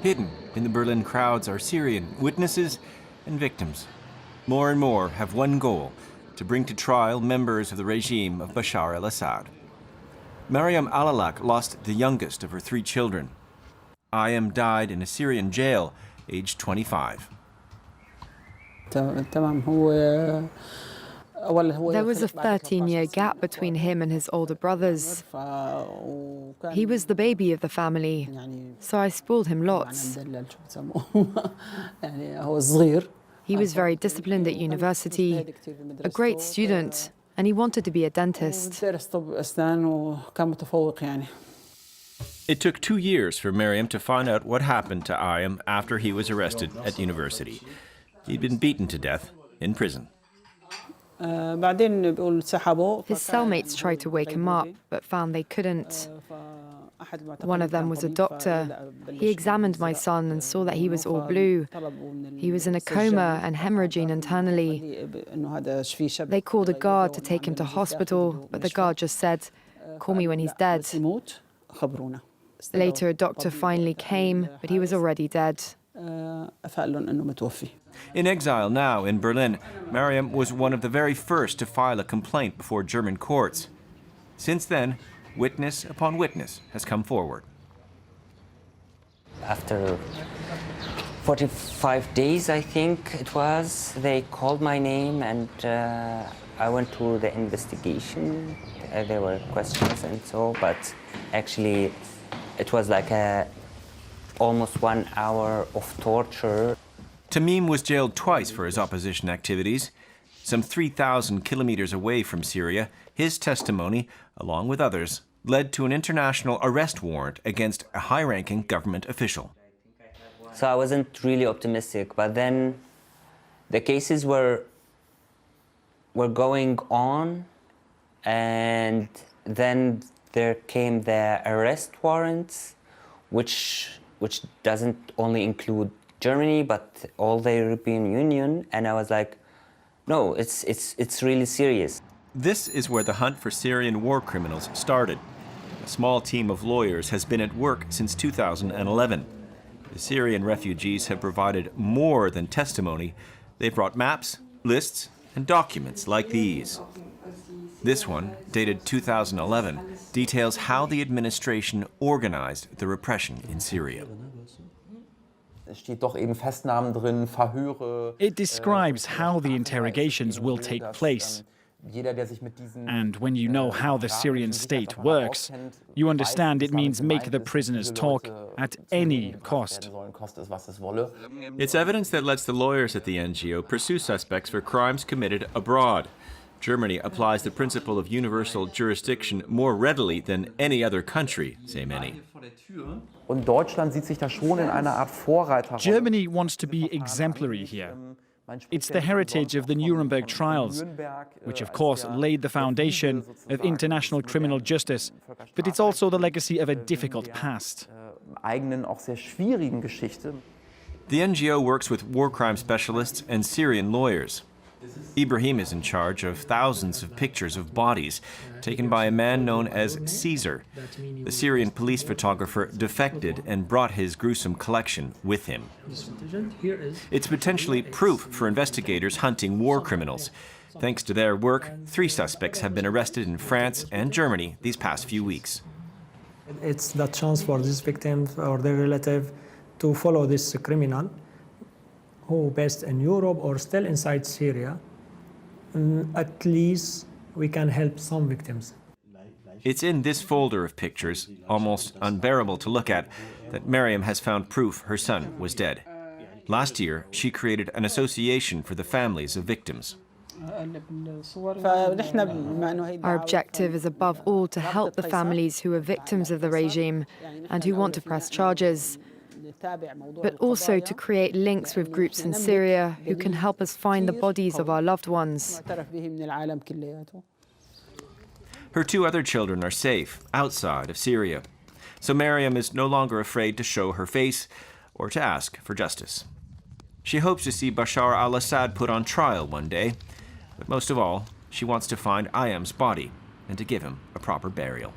Hidden in the Berlin crowds are Syrian witnesses and victims. More and more have one goal: to bring to trial members of the regime of Bashar al-Assad. MARYAM al-HALLAK lost the youngest of her 3 children. Ayam died in a Syrian jail, aged 25. There was a 13-year gap between him and his older brothers. He was the baby of the family, so I spoiled him lots. He was very disciplined at university, a great student, and he wanted to be a dentist. It took 2 years for MARYAM to find out what happened to Ayam after he was arrested at university. He'd been beaten to death in prison. His cellmates tried to wake him up, but found they couldn't. One of them was a doctor. He examined my son and saw that he was all blue. He was in a coma and hemorrhaging internally. They called a guard to take him to hospital, but the guard just said, "Call me when he's dead." Later, a doctor finally came, but he was already dead. In exile now in Berlin, MARYAM was one of the very first to file a complaint before German courts. Since then, witness upon witness has come forward. After 45 days, I think it was, they called my name and I went to the investigation. There were questions and so, but actually it was like almost 1 hour of torture. TAMIM was jailed twice for his opposition activities. Some 3,000 kilometers away from Syria, his testimony, along with others, led to an international arrest warrant against a high-ranking government official. So I wasn't really optimistic, but then the cases were going on, and then there came the arrest warrants, which doesn't only include Germany, but all the European Union, and I was like, no, it's really serious. This is where the hunt for Syrian war criminals started. A small team of lawyers has been at work since 2011. The Syrian refugees have provided more than testimony. They've brought maps, lists, and documents like these. This one, dated 2011, details how the administration organized the repression in Syria. It describes how the interrogations will take place. And when you know how the Syrian state works, you understand it means make the prisoners talk at any cost. It's evidence that lets the lawyers at the NGO pursue suspects for crimes committed abroad. Germany applies the principle of universal jurisdiction more readily than any other country, say many. Germany wants to be exemplary here. It's the heritage of the Nuremberg trials, which of course laid the foundation of international criminal justice, but it's also the legacy of a difficult past. The NGO works with war crime specialists and Syrian lawyers. IBRAHIM is in charge of thousands of pictures of bodies taken by a man known as Caesar. The Syrian police photographer defected and brought his gruesome collection with him. It's potentially proof for investigators hunting war criminals. Thanks to their work, 3 suspects have been arrested in France and Germany these past few weeks. It's the chance for this victim or their relative to follow this criminal who based in Europe or still inside Syria. At least we can help some victims. It's in this folder of pictures, almost unbearable to look at, that MARYAM has found proof her son was dead. Last year, she created an association for the families of victims. Our objective is above all to help the families who are victims of the regime and who want to press charges, but also to create links with groups in Syria who can help us find the bodies of our loved ones. Her 2 other children are safe outside of Syria, so MARYAM is no longer afraid to show her face or to ask for justice. She hopes to see Bashar al-Assad put on trial one day, but most of all, she wants to find Ayam's body and to give him a proper burial.